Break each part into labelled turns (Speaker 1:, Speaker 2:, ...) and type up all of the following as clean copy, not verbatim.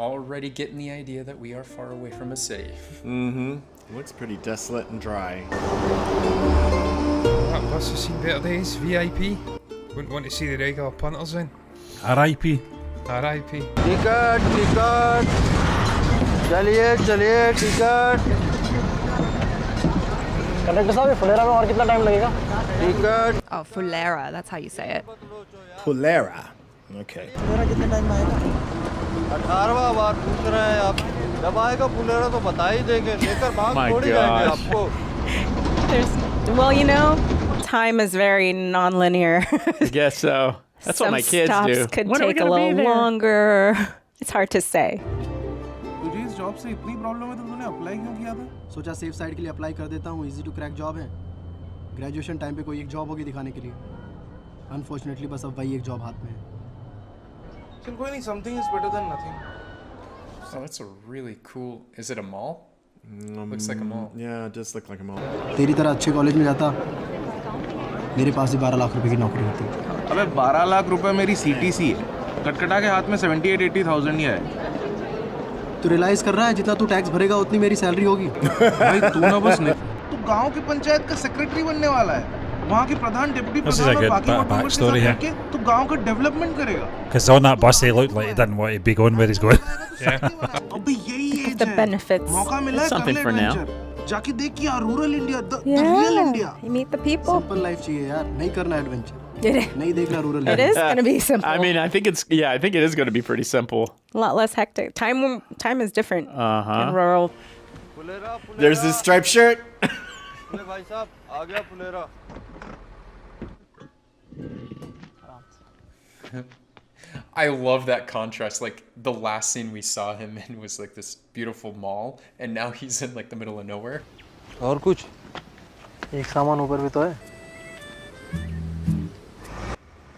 Speaker 1: already getting the idea that we are far away from a city.
Speaker 2: Looks pretty desolate and dry.
Speaker 3: That bus has seen better days. VIP. Wouldn't want to see the regular punters in.
Speaker 4: R.I.P.
Speaker 3: R.I.P.
Speaker 5: Ticket ticket चलिए चलिए ticket
Speaker 6: conductor साहब, फुलेरा में और कितना time लगेगा?
Speaker 5: Ticket
Speaker 7: Oh, Fulera, that's how you say it.
Speaker 2: Pulera. Okay.
Speaker 6: Phulera कितने time में आएगा?
Speaker 5: 18वां बार पूछ रहे हैं आप। जब आएगा फुलेरा तो बता ही देंगे, लेकर भाग थोड़ी जाएंगे आपको।
Speaker 7: Well, you know, time is very non-linear.
Speaker 8: I guess so. That's what
Speaker 7: Some
Speaker 8: my kids
Speaker 7: stops
Speaker 8: do.
Speaker 7: could
Speaker 8: When are we
Speaker 7: take a
Speaker 8: gonna be
Speaker 7: little
Speaker 8: there?
Speaker 7: longer. It's hard to say.
Speaker 9: तुझे इस job से इतनी problem है तो तूने apply क्यों किया था?
Speaker 6: सोचा सेफ साइड के लिए अप्लाई कर देता हूँ, इजी टू क्रैक जॉब है। ग्रेजुएशन टाइम पे कोई एक जॉब होगी दिखाने के लिए। अनफॉर्चुनेटली बस अब वही एक जॉब हाथ में है।
Speaker 9: चल कोई नहीं, something is better than nothing.
Speaker 1: Oh, that's a really cool... Is it a mall? Looks like a mall.
Speaker 2: Yeah, it does look like a mall.
Speaker 6: तेरी तरह अच्छे कॉलेज में जाता, मेरे पास ही 12 लाख रुपए की नौकरी होती।
Speaker 9: अबे 12 लाख रुपए मेरी CTC है, कटकटा के हाथ में 78-80,000 ही है।
Speaker 6: तू रियलाइज कर रहा है जितना तू टैक्स भरेगा उतनी मेरी सैलरी होगी।
Speaker 9: भाई तू ना बस नहीं, तू गांव की पंचायत का सेक्रेटरी बनने वाला है, वहाँ के प्रधान, डिप्टी
Speaker 4: This is a
Speaker 9: प्रधान और
Speaker 4: good
Speaker 9: बाकी
Speaker 4: backstory
Speaker 9: बाकी
Speaker 4: here.
Speaker 9: के तू गांव का डेवलपमेंट करेगा।
Speaker 4: Because on that bus, he looked like he didn't want to be going where he's going.
Speaker 9: अबे यही एज
Speaker 7: The
Speaker 9: है,
Speaker 7: benefits.
Speaker 9: मौका मिला है,
Speaker 8: It's something
Speaker 9: कर ले
Speaker 8: for now.
Speaker 9: adventure। जाके देख कि यार rural India, the real India.
Speaker 7: You meet the people.
Speaker 6: Simple life चाहिए यार, नहीं करना एडवेंचर,
Speaker 7: It
Speaker 6: नहीं देखना rural.
Speaker 7: is going to be simple.
Speaker 8: I mean, I think it is going to be pretty simple.
Speaker 7: A lot less hectic. Time is different
Speaker 8: Uh-huh.
Speaker 7: in rural.
Speaker 5: Phulera Phulera.
Speaker 2: There's this striped shirt.
Speaker 5: फुले भाई साहब आ गया Phulera.
Speaker 1: I love that contrast. Like, the last scene we saw him in was like this beautiful mall, and now he's in like the middle of nowhere.
Speaker 6: और कुछ? एक सामान ऊपर भी तो है।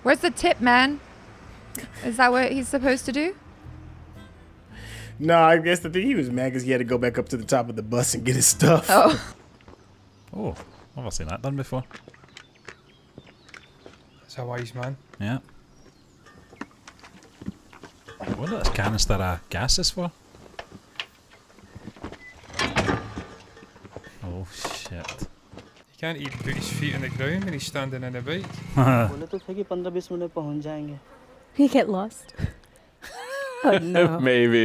Speaker 7: Where's the tip, man? Is that what he's supposed to do?
Speaker 2: No, I guess the thing he was mad because he had to go back up to the top of the bus and get his stuff.
Speaker 7: Oh.
Speaker 4: Oh, I've never seen that done before.
Speaker 3: That's a wise man.
Speaker 4: Yeah. I wonder what this canister of gas is for. Oh shit.
Speaker 3: He can't even put his feet on the ground when he's standing in a bike.
Speaker 6: बोले तो थे कि 15-20 minute में पहुंच जाएंगे।
Speaker 7: You get lost. Oh no.
Speaker 8: Maybe.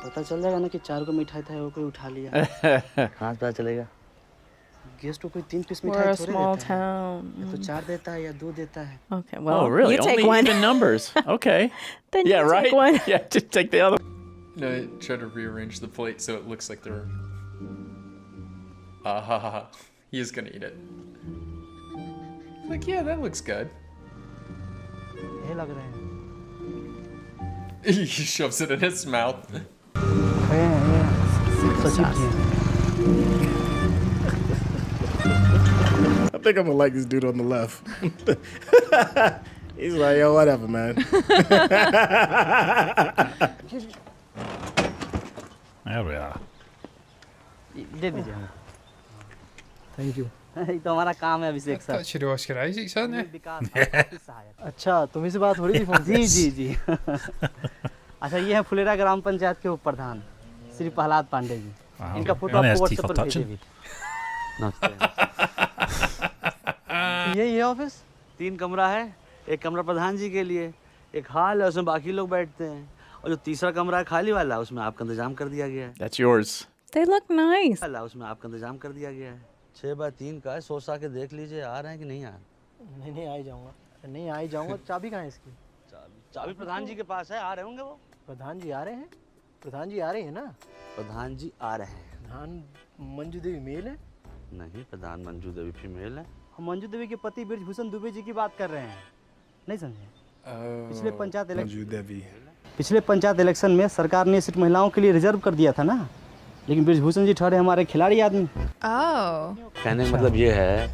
Speaker 6: पता चल जाएगा ना कि 4 को मिठाई था वो कोई उठा लिया। कहाँ पता चलेगा? गेस्ट को कोई 3 पीस
Speaker 7: We're
Speaker 6: मिठाई
Speaker 7: a
Speaker 6: थोड़े
Speaker 7: small
Speaker 6: देता है।
Speaker 7: town.
Speaker 6: या तो 4 देता है या 2 देता है।
Speaker 7: Okay, well,
Speaker 8: Oh, really?
Speaker 7: you take
Speaker 8: Only
Speaker 7: one.
Speaker 8: even numbers. Okay.
Speaker 7: Then
Speaker 8: Yeah,
Speaker 7: you
Speaker 8: right?
Speaker 7: take one.
Speaker 8: Yeah, just take the other.
Speaker 1: No, try to rearrange the plate so it looks like they're... Ah ha ha ha. He is gonna eat it. Like, yeah, that looks good.
Speaker 6: ये लग रहे हैं।
Speaker 1: He shoves it in his mouth.
Speaker 6: Such he
Speaker 2: I think I'm gonna like this dude on the left. He's like, yo, whatever, man.
Speaker 4: There we are.
Speaker 6: दे दीजिए हमें। Thank you. ये तो हमारा काम है अभिषेक sir.
Speaker 3: That's your Oscar Isaac, isn't it?
Speaker 6: अच्छा, तुम्ही से बात हो रही थी फोन? जी जी जी। अच्छा, ये है फुलेरा ग्राम पंचायत के उप प्रधान श्री प्रहलाद पांडे जी।
Speaker 4: Wow.
Speaker 6: इनका फोटो
Speaker 4: Only has
Speaker 6: आपको
Speaker 4: teeth
Speaker 6: व्हाट्सएप
Speaker 4: for
Speaker 6: पर भेजे
Speaker 4: touching.
Speaker 6: भी। यही है ऑफिस। 3 कमरा है, एक कमरा प्रधान जी के लिए, एक हॉल है उसमें बाकी लोग बैठते हैं, और जो तीसरा कमरा है खाली वाला उसमें आपका इंतजाम कर दिया गया है।
Speaker 8: That's yours.
Speaker 7: They look nice.
Speaker 6: वाला उसमें आपका इंतजाम कर दिया गया है। 6x3 का है, सोच के देख लीजिए आ रहे हैं कि नहीं आ रहे। नहीं आ ही जाऊंगा। नहीं आ ही जाऊंगा। चाबी कहाँ है इसकी? चाबी प्रधान जी के पास है, आ रहे होंगे वो। प्रधान जी आ रहे हैं? प्रधान जी आ रहे हैं ना? प्रधान जी आ रहे हैं। प्रधान मंजू देवी मेल है? नहीं, प्रधान मंजू देवी फीमेल है। हम मंजू देवी के पति ब्रिजभूषण दुबे जी की बात कर रहे हैं, नहीं समझे? पिछले पंचायत इलेक्शन में सरकार ने सिर्फ महिलाओं के लिए रिजर्व कर दिया था ना, लेकिन ब्रिजभूषण जी ठहरे हमारे खिलाड़ी आदमी।
Speaker 7: Oh.
Speaker 6: कहने का मतलब ये है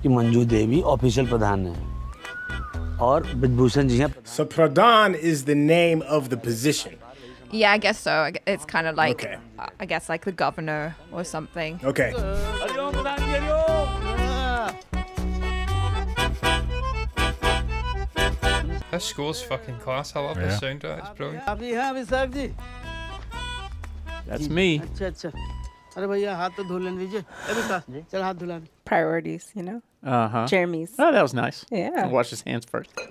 Speaker 6: कि मंजू देवी ऑफिशियल प्रधान है और ब्रिजभूषण जी हैं।
Speaker 2: So Pradhan is the name of the position.
Speaker 7: Yeah, I guess so. It's kind of like,
Speaker 2: Okay.
Speaker 7: I guess like the governor or something.
Speaker 2: Okay.
Speaker 3: This score's fucking class. I love
Speaker 4: Yeah.
Speaker 3: this soundtrack. It's brilliant.
Speaker 6: अभी हैं Abhishek ji?
Speaker 8: That's me.
Speaker 6: अच्छा अच्छा। अरे भैया हाथ तो धो लेने दीजिए। अभी का चल हाथ धुला।
Speaker 7: Priorities, you know?
Speaker 8: Uh-huh.
Speaker 7: Jeremy's.
Speaker 8: Oh, that was nice.
Speaker 7: Yeah.
Speaker 8: Wash his hands first.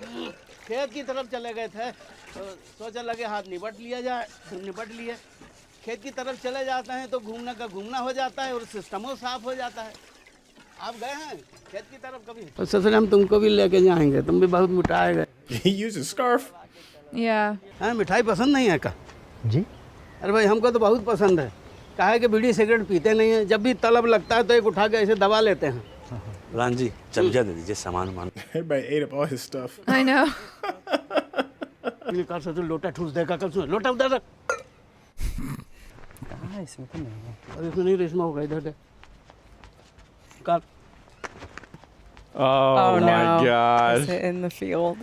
Speaker 6: खेत की तरफ चले गए थे तो सोचा लगे हाथ निपट लिया जाए, निपट लिए। खेत की तरफ चले जाते हैं तो घूमने का घूमना हो जाता है और सिस्टमों साफ हो जाता है। आप गए हैं खेत की तरफ कभी? तो ससुर हम तुमको भी लेके जाएंगे, तुम भी बहुत मिठाए गए।
Speaker 2: He used a scarf.
Speaker 7: Yeah.
Speaker 6: हाँ मिठाई पसंद नहीं है का? जी? अरे भाई हमको तो बहुत पसंद है। काहे कि बीड़ी सिगरेट पीते नहीं है, जब भी तलब लगता है तो एक उठा के ऐसे दबा लेते हैं।
Speaker 5: प्रधान जी चमचा दे दीजिए सामान मान।
Speaker 2: Everybody ate up all his stuff.
Speaker 7: I know.
Speaker 6: कल से तो लोटा ठूस देगा, कल सुन लोटा उधर रख।
Speaker 5: कहाँ इसमें तो नहीं है।
Speaker 6: और इसमें नहीं रेशमा होगा इधर दे। कल।
Speaker 8: Oh, my
Speaker 7: Is
Speaker 8: god.
Speaker 7: it in the field?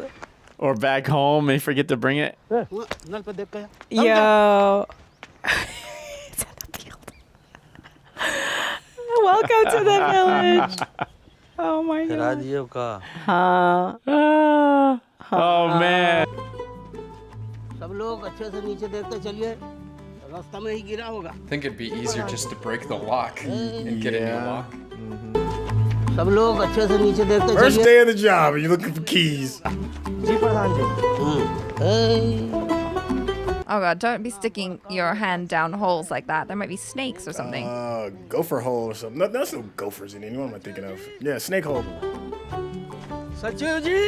Speaker 8: Or back home, they forget to bring it.
Speaker 6: नल पे देख के।
Speaker 7: Yo. It's in the field. Welcome to the village. Oh my
Speaker 5: करा
Speaker 7: god.
Speaker 5: दिए का।
Speaker 7: Huh.
Speaker 8: Oh, man.
Speaker 6: सब लोग अच्छे से नीचे देखते चलिए, रास्ता में ही गिरा होगा।
Speaker 1: I think it'd be easier just to break the lock and get a new lock.
Speaker 6: सब लोग अच्छे से नीचे देखते
Speaker 2: First
Speaker 6: चलिए।
Speaker 2: day of the job, and you're looking for keys.
Speaker 6: Ji Pradhan ji.
Speaker 7: Oh god, don't be sticking your hand down holes like that. There might be snakes or something.
Speaker 2: Gopher hole or something. No, there's no gophers in it. What am I thinking of? Yeah, snake hole.
Speaker 6: सचिव जी,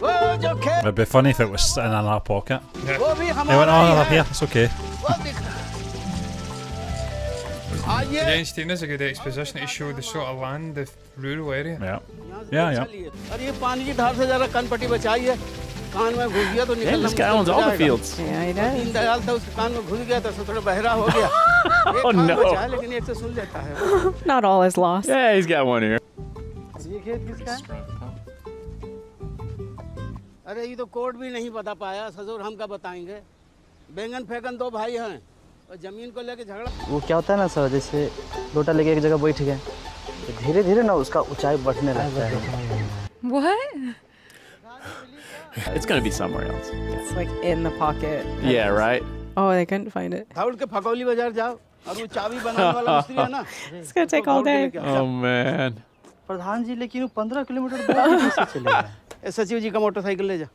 Speaker 6: वो जो खेत
Speaker 4: It'd be funny if it was in another pocket.
Speaker 6: वो भी
Speaker 4: He went,
Speaker 6: हमारा
Speaker 4: oh,
Speaker 6: ही
Speaker 4: they're
Speaker 6: है।
Speaker 4: here. It's okay.
Speaker 6: वो दिख रहा है। आइए।
Speaker 3: Again, is a good exposition to show the sort of land, the rural area.
Speaker 4: Yeah.
Speaker 6: यहाँ से
Speaker 4: Yeah, yeah.
Speaker 6: चलिए। और ये पानी की धार से जरा कनपट्टी बचाइए, कान में घुस गया तो
Speaker 8: Damn,
Speaker 6: निकलना
Speaker 8: this guy owns all the
Speaker 6: जाएगा।
Speaker 8: fields.
Speaker 7: Yeah, he does.
Speaker 6: Deen Dayal था उसके कान में घुस गया तो थोड़ा बहरा हो गया। एक कान
Speaker 8: no.
Speaker 6: बचा है लेकिन एक से सुन लेता है।
Speaker 7: Not all is lost.
Speaker 8: Yeah, he's got one here.
Speaker 6: ये खेत किसका है? अरे ये तो कोड भी नहीं बता पाया, ससुर हमका बताएंगे। बैंगन फेंकन दो भाई हैं और जमीन को लेके झगड़ा।
Speaker 5: वो क्या होता है ना सर, जैसे लोटा लेके एक जगह बैठ गए तो धीरे धीरे ना उसका ऊंचाई बढ़ने लगता है।
Speaker 7: What?
Speaker 8: It's gonna be somewhere else.
Speaker 7: It's like in the pocket.
Speaker 8: Yeah, right?
Speaker 7: Oh, they couldn't find it.
Speaker 6: दौड़ के फकौली बाजार जाओ और वो चाबी बनाने वाला मिस्त्री है ना।
Speaker 7: It's gonna take all day.
Speaker 8: Oh, man.
Speaker 5: प्रधान जी लेकिन वो 15 किलोमीटर दूर कैसे चलेगा?
Speaker 6: ए सचिव जी का मोटरसाइकिल ले जा।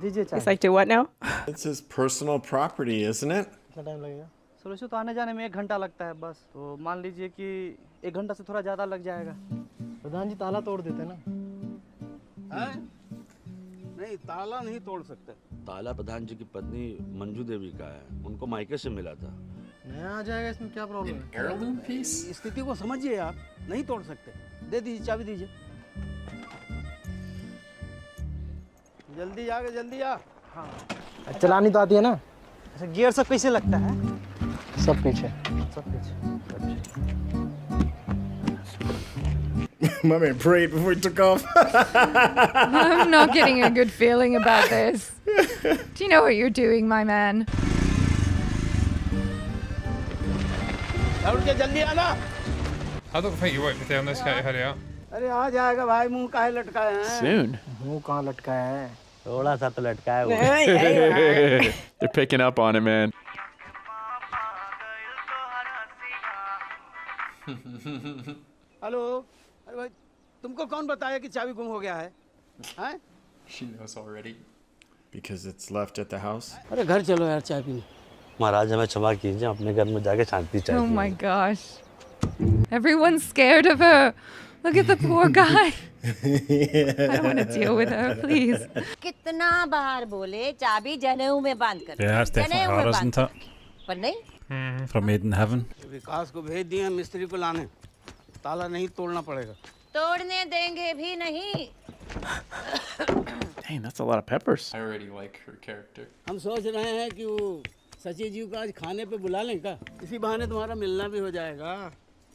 Speaker 5: दीजिए
Speaker 7: It's like, do what now?
Speaker 10: It's his personal property, isn't it?
Speaker 5: कितना टाइम लगेगा? सर वैसे तो आने जाने में 1 घंटा लगता है बस, तो मान लीजिए कि 1 घंटा से थोड़ा ज़्यादा लग जाएगा। प्रधान जी ताला तोड़ देते ना।
Speaker 6: हैं? नहीं ताला नहीं तोड़ सकते।
Speaker 5: ताला प्रधान जी की पत्नी मंजू देवी का है, उनको मायके से मिला था।
Speaker 6: नया आ जाएगा, इसमें क्या प्रॉब्लम है?
Speaker 1: Heirloom piece?
Speaker 6: स्थिति को समझिए आप, नहीं तोड़ सकते। दे दीजिए चाबी दीजिए। जल्दी आगे जल्दी आ। हाँ।
Speaker 5: चलानी तो आती है ना? अच्छा गियर सब कैसे लगता है? सब पीछे। सब पीछे।
Speaker 2: My man prayed before he took off.
Speaker 7: I'm not getting a good feeling about this. Do you know what you're doing, my man?
Speaker 6: दौड़ के जल्दी आना।
Speaker 3: I don't think you want to tell this guy to hurry up.
Speaker 6: अरे आ जाएगा भाई, मुंह काहे लटकाए हैं?
Speaker 8: Soon.
Speaker 5: मुंह कहाँ लटकाया है? थोड़ा सा तो लटका है वो।
Speaker 8: They're picking up on it, man.
Speaker 6: Hello, अरे भाई तुमको कौन बताया कि चाबी गुम हो गया है? हैं?
Speaker 1: She knows already.
Speaker 10: Because it's left at the house.
Speaker 6: अरे घर चलो यार चाय पीने।
Speaker 5: महाराज हमें क्षमा कीजिए, अपने घर में जाके शांति
Speaker 7: Oh
Speaker 5: चाहिए।
Speaker 7: my gosh. Everyone's scared of her. Look at the poor guy. I don't want to deal with her, please.
Speaker 11: कितना बार बोले चाबी जनेऊ में बांध कर।
Speaker 4: Yeah, that's definitely
Speaker 11: जनेऊ में
Speaker 4: her,
Speaker 11: बांध
Speaker 4: isn't it?
Speaker 11: कर। पर नहीं,
Speaker 4: From Made in Heaven.
Speaker 6: विकास को भेज दिए मिस्त्री को लाने, ताला नहीं तोड़ना पड़ेगा।
Speaker 11: तोड़ने देंगे भी नहीं।
Speaker 8: Dang, that's a lot of peppers.
Speaker 1: I already like her character.
Speaker 6: हम सोच रहे हैं कि वो सचिव जी को आज खाने पे बुला लें का, इसी बहाने तुम्हारा मिलना भी हो जाएगा।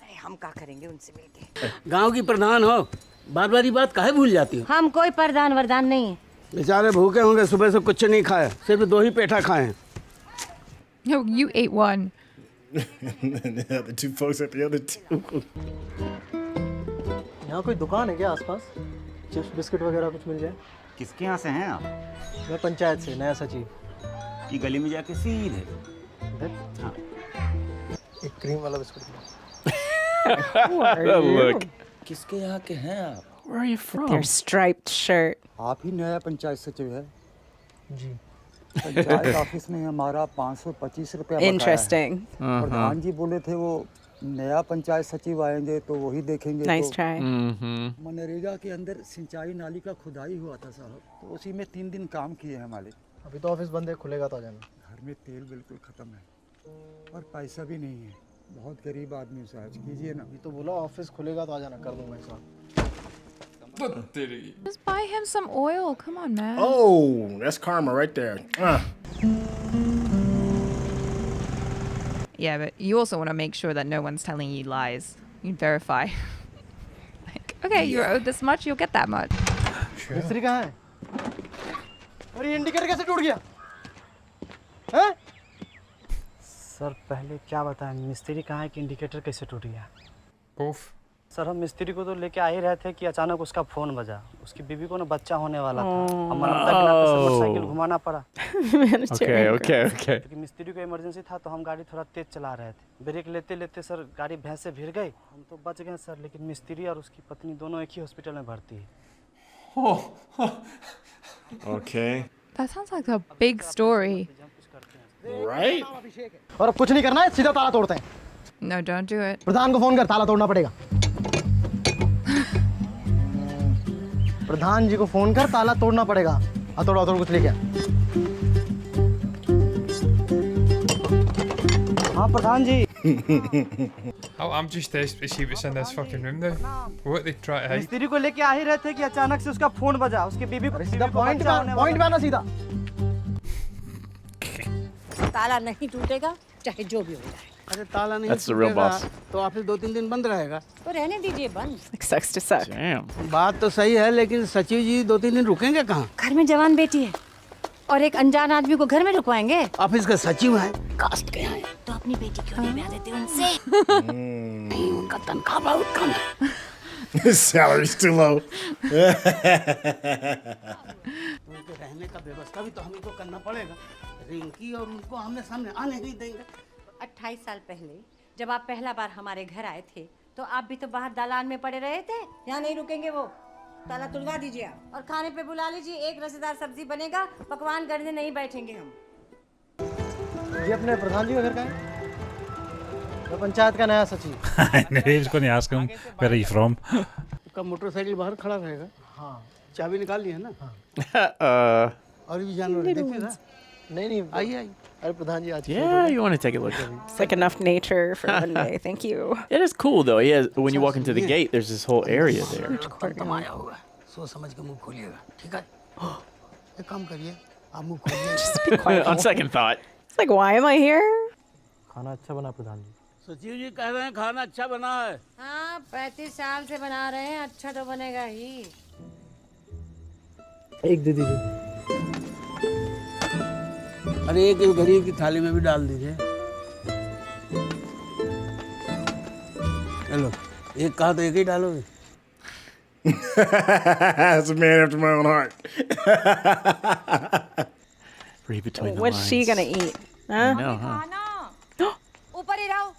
Speaker 11: नहीं, हम क्या करेंगे उनसे मिलके?
Speaker 6: गांव की प्रधान हो, बार बार ये बात काहे भूल जाती हो?
Speaker 11: हम कोई प्रधान वरदान नहीं है।
Speaker 6: बेचारे भूखे होंगे, सुबह से कुछ नहीं खाए, सिर्फ 2 ही पेठा खाए हैं।
Speaker 7: No, you ate one.
Speaker 2: And the other 2 folks at the other 2.
Speaker 5: यहाँ कोई दुकान है क्या आसपास? चिप्स बिस्किट वगैरह कुछ मिल जाए।
Speaker 6: किसके यहाँ से हैं आप?
Speaker 5: मैं पंचायत से नया सचिव।
Speaker 6: ये गली में जाके सीधे। हाँ।
Speaker 5: एक क्रीम वाला बिस्कुट।
Speaker 8: Look.
Speaker 6: किसके यहाँ के हैं आप?
Speaker 8: Where are you from?
Speaker 7: Their striped shirt.
Speaker 6: आप ही नया पंचायत सचिव है?
Speaker 5: जी।
Speaker 6: पंचायत ऑफिस में हमारा 525 रुपया
Speaker 7: Interesting.
Speaker 6: प्रधान जी बोले थे वो नया पंचायत सचिव आएंगे तो वही देखेंगे।
Speaker 7: Nice
Speaker 6: तो
Speaker 7: try.
Speaker 6: मनरेगा के अंदर सिंचाई नाली का खुदाई हुआ था साहब, तो उसी में 3 दिन काम किए हैं मालिक।
Speaker 5: अभी तो ऑफिस बंद है, खुलेगा तो आ जाना।
Speaker 6: घर में तेल बिल्कुल खत्म है और पैसा भी नहीं है। बहुत गरीब आदमी साहब, कीजिए ना।
Speaker 5: अभी तो बोला ऑफिस खुलेगा तो आ जाना, कर दूंगा हिसाब।
Speaker 7: Just buy him some oil. Come on, man.
Speaker 2: Oh, that's karma right there.
Speaker 7: Yeah, but you also want to make sure that no one's telling you lies. You verify. Like, okay, you're owed this much, you'll get that much.
Speaker 5: मिस्त्री कहाँ है? अरे indicator कैसे टूट गया? हैं? Sir पहले क्या बताएं, मिस्त्री कहाँ है कि इंडिकेटर कैसे टूट गया?
Speaker 3: Both.
Speaker 5: सर हम मिस्त्री को तो लेके आ ही रहे थे कि अचानक उसका फोन बजा। उसकी बीवी को ना बच्चा होने वाला था। हम ममता के नाते मोटरसाइकिल घुमाना पड़ा।
Speaker 8: Okay.
Speaker 5: क्योंकि मिस्त्री को इमरजेंसी था तो हम गाड़ी थोड़ा तेज चला रहे थे। ब्रेक लेते लेते सर गाड़ी भैंस से भिड़ गई। हम तो बच गए सर, लेकिन मिस्त्री और उसकी पत्नी दोनों एक ही हॉस्पिटल में भर्ती है।
Speaker 10: Okay.
Speaker 7: That sounds like a big story.
Speaker 10: Right?
Speaker 5: और अब कुछ नहीं करना है, सीधा ताला तोड़ते हैं।
Speaker 7: No, don't do it.
Speaker 5: प्रधान को फोन कर, ताला तोड़ना पड़ेगा। प्रधान जी को फोन कर, ताला तोड़ना पड़ेगा। हथौड़ा कुछ लेके आ। हाँ प्रधान जी।
Speaker 3: Oh, I'm just desperate to see what's in this fucking room now. What they try to hide.
Speaker 5: मिस्त्री को लेके आ ही रहे थे कि अचानक से उसका फोन बजा। उसकी बीवी को सीधा पॉइंट पे आना सीधा।
Speaker 11: ताला नहीं टूटेगा चाहे जो भी हो जाए।
Speaker 9: अरे ताला नहीं
Speaker 8: That's the real boss.
Speaker 9: तो ऑफिस 2-3 दिन बंद रहेगा।
Speaker 11: तो रहने दीजिए बंद।
Speaker 7: Like sucks to suck.
Speaker 8: Damn.
Speaker 9: बात तो सही है, लेकिन सचिव जी 2-3 दिन रुकेंगे कहाँ?
Speaker 11: घर में जवान बेटी है और एक अनजान आदमी को घर में रुकवाएंगे।
Speaker 9: ऑफिस का सचिव है, कास्ट के हैं।
Speaker 11: तो अपनी बेटी क्यों नहीं ब्याह देते उनसे?
Speaker 9: नहीं, उनका तनख्वाह बहुत कम है।
Speaker 2: His salary's too low.
Speaker 9: उनके रहने का व्यवस्था भी तो हमें को करना पड़ेगा। रिंकी और उनको आमने सामने आने नहीं देंगे।
Speaker 11: 28 साल पहले जब आप पहला बार हमारे घर आए थे तो आप भी तो बाहर दालान में पड़े रहे थे। यहाँ नहीं रुकेंगे वो। ताला तुलवा दीजिए आप और खाने पे बुला लीजिए। एक रसेदार सब्जी बनेगा, पकवान करने नहीं बैठेंगे हम।
Speaker 5: ये अपने प्रधान जी का घर कहाँ है? मैं पंचायत का नया सचिव।
Speaker 4: Nave's going to ask him, where are you from?
Speaker 9: उसका मोटरसाइकिल बाहर खड़ा रहेगा।
Speaker 5: हाँ।
Speaker 9: चाबी निकाल ली है ना? और भी जानवर देखिए ना।
Speaker 5: नहीं
Speaker 9: आइए।
Speaker 5: अरे प्रधान जी आज
Speaker 8: Yeah, you want to take a look.
Speaker 7: It's like enough nature for one day. Thank you.
Speaker 8: It is cool though. He has, when you walk into the gate, there's this whole area there.
Speaker 9: तमाया होगा। सोच समझ के मुंह खोलिएगा, ठीक है? एक काम करिए, आप मुंह खोलिए।
Speaker 8: On second thought.
Speaker 7: It's like, why am I here?
Speaker 5: खाना अच्छा बना प्रधान जी।
Speaker 9: सचिव जी कह रहे हैं खाना अच्छा बना है।
Speaker 11: हाँ 35 साल से बना रहे हैं, अच्छा तो बनेगा ही।
Speaker 5: एक दे दीजिए।
Speaker 9: अरे एक गरीब की थाली में भी डाल दीजिए। चलो, एक कहा तो एक ही डालोगे।
Speaker 2: That's a man after my own heart.
Speaker 8: Read between the
Speaker 7: What's
Speaker 8: lines.
Speaker 7: she gonna eat? Huh?
Speaker 8: No, huh?
Speaker 11: खाना ऊपर ही रहो,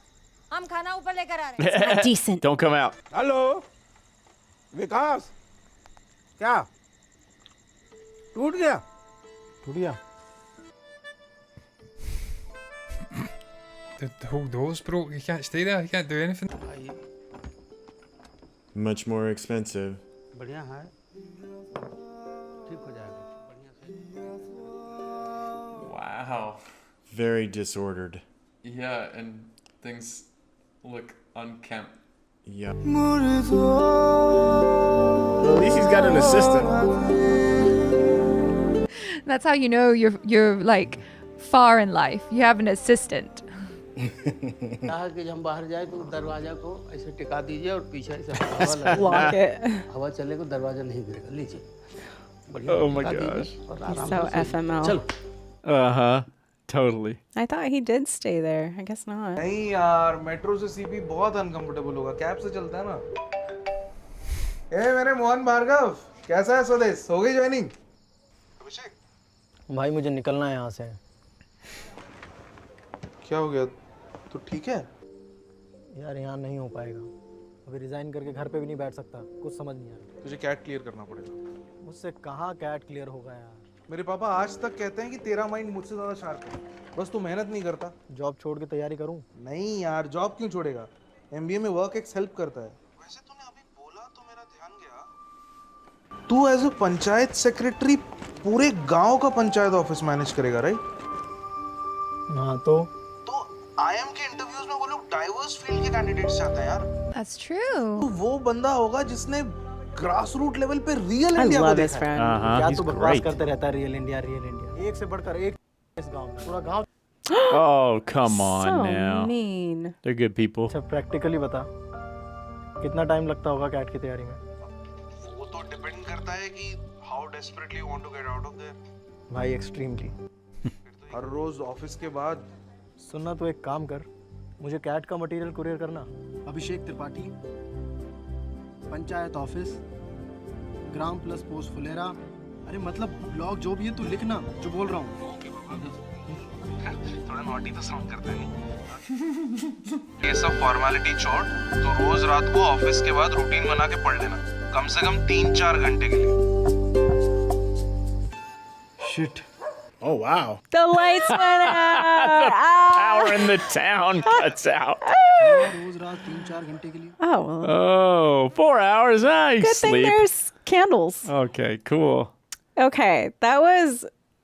Speaker 11: हम खाना ऊपर लेकर आ रहे हैं।
Speaker 7: Decent.
Speaker 8: Don't come out.
Speaker 9: Hello, Vikas, क्या टूट गया?
Speaker 5: टूट गया।
Speaker 3: The whole door's broke. You can't stay there. You can't do anything.
Speaker 10: Much more expensive.
Speaker 9: बढ़िया है, ठीक हो जाएगा। बढ़िया से।
Speaker 1: Wow.
Speaker 10: Very disordered.
Speaker 1: Yeah, and things look unkempt.
Speaker 10: Yeah.
Speaker 2: Well, at least he's got an assistant.
Speaker 7: That's how you know you're like far in life. You have an assistant.
Speaker 9: कहा कि जब हम बाहर जाए तो दरवाजा को ऐसे टिका दीजिए और पीछे से हवा
Speaker 7: Lock it.
Speaker 9: हवा चले तो दरवाजा नहीं गिरेगा। लीजिए, बढ़िया
Speaker 8: Oh my
Speaker 9: टिका दीजिए
Speaker 8: gosh.
Speaker 9: और
Speaker 7: He's
Speaker 9: आराम
Speaker 7: so
Speaker 9: से सोइए।
Speaker 7: FML.
Speaker 9: चलो।
Speaker 8: Totally.
Speaker 7: I thought he did stay there. I guess not.
Speaker 12: नहीं यार, मेट्रो से सीपी बहुत अनकंफर्टेबल होगा। कैब से चलता है ना। ए मेरे मोहन भार्गव, कैसा है स्वदेश? हो गई ज्वाइनिंग?
Speaker 5: भाई मुझे निकलना है यहाँ से।
Speaker 12: क्या हो गया? तू ठीक है?
Speaker 5: यार यहाँ नहीं हो पाएगा, अभी रिजाइन करके घर पे भी नहीं बैठ सकता, कुछ समझ नहीं आ रहा।
Speaker 12: तुझे कैट क्लियर करना पड़ेगा।
Speaker 5: मुझसे कहाँ कैट क्लियर होगा यार।
Speaker 12: मेरे पापा आज तक कहते हैं कि तेरा माइंड मुझसे ज्यादा शार्प है, बस तू मेहनत नहीं करता।
Speaker 5: जॉब छोड़ के तैयारी करूँ?
Speaker 12: नहीं यार, जॉब क्यों छोड़ेगा? एमबीए में वर्क एक्स हेल्प करता है। वैसे तूने अभी बोला तो मेरा ध्यान गया, तू एज अ पंचायत सेक्रेटरी पूरे गांव का पंचायत ऑफिस मैनेज करेगा, राइट?
Speaker 5: हाँ तो
Speaker 12: आईएम के इंटरव्यूज में वो लोग डाइवर्स फील्ड के कैंडिडेट्स चाहते हैं यार।
Speaker 7: That's true.
Speaker 12: तो वो बंदा होगा जिसने ग्रास रूट लेवल पे रियल इंडिया को देखा है।
Speaker 5: क्या तू बकवास करते रहता है? रियल इंडिया, एक से बढ़कर एक इस गांव में, पूरा गांव।
Speaker 8: Oh, come on
Speaker 7: So
Speaker 8: now.
Speaker 7: mean.
Speaker 8: They're good people.
Speaker 5: अच्छा प्रैक्टिकली बता, कितना टाइम लगता होगा कैट की तैयारी में?
Speaker 12: वो तो डिपेंड करता है कि how desperately you want to get out of there.
Speaker 5: भाई एक्सट्रीमली।
Speaker 12: हर रोज ऑफिस के बाद
Speaker 5: सुनना, तो एक काम कर, मुझे कैट का मटेरियल कुरियर करना। अभिषेक त्रिपाठी, पंचायत ऑफिस, ग्राम प्लस पोस्ट फुलेरा। अरे मतलब ब्लॉग जो भी है तू लिखना जो बोल रहा हूँ।
Speaker 12: थोड़ा नॉटी तो साउंड करता है। ये सब फॉर्मेलिटी छोड़, तो रोज रात को ऑफिस के बाद रूटीन बना के पढ़ लेना, कम से कम 3-4 घंटे के लिए।
Speaker 2: Shit. Oh wow.
Speaker 13: The lights went out.
Speaker 8: Power in the town cuts out.
Speaker 5: रोज रात 3-4 घंटे के लिए।
Speaker 13: Oh, well,
Speaker 8: Oh, 4 hours. I
Speaker 13: good thing
Speaker 8: sleep.
Speaker 13: there's candles.
Speaker 8: Okay, cool.
Speaker 13: Okay, that was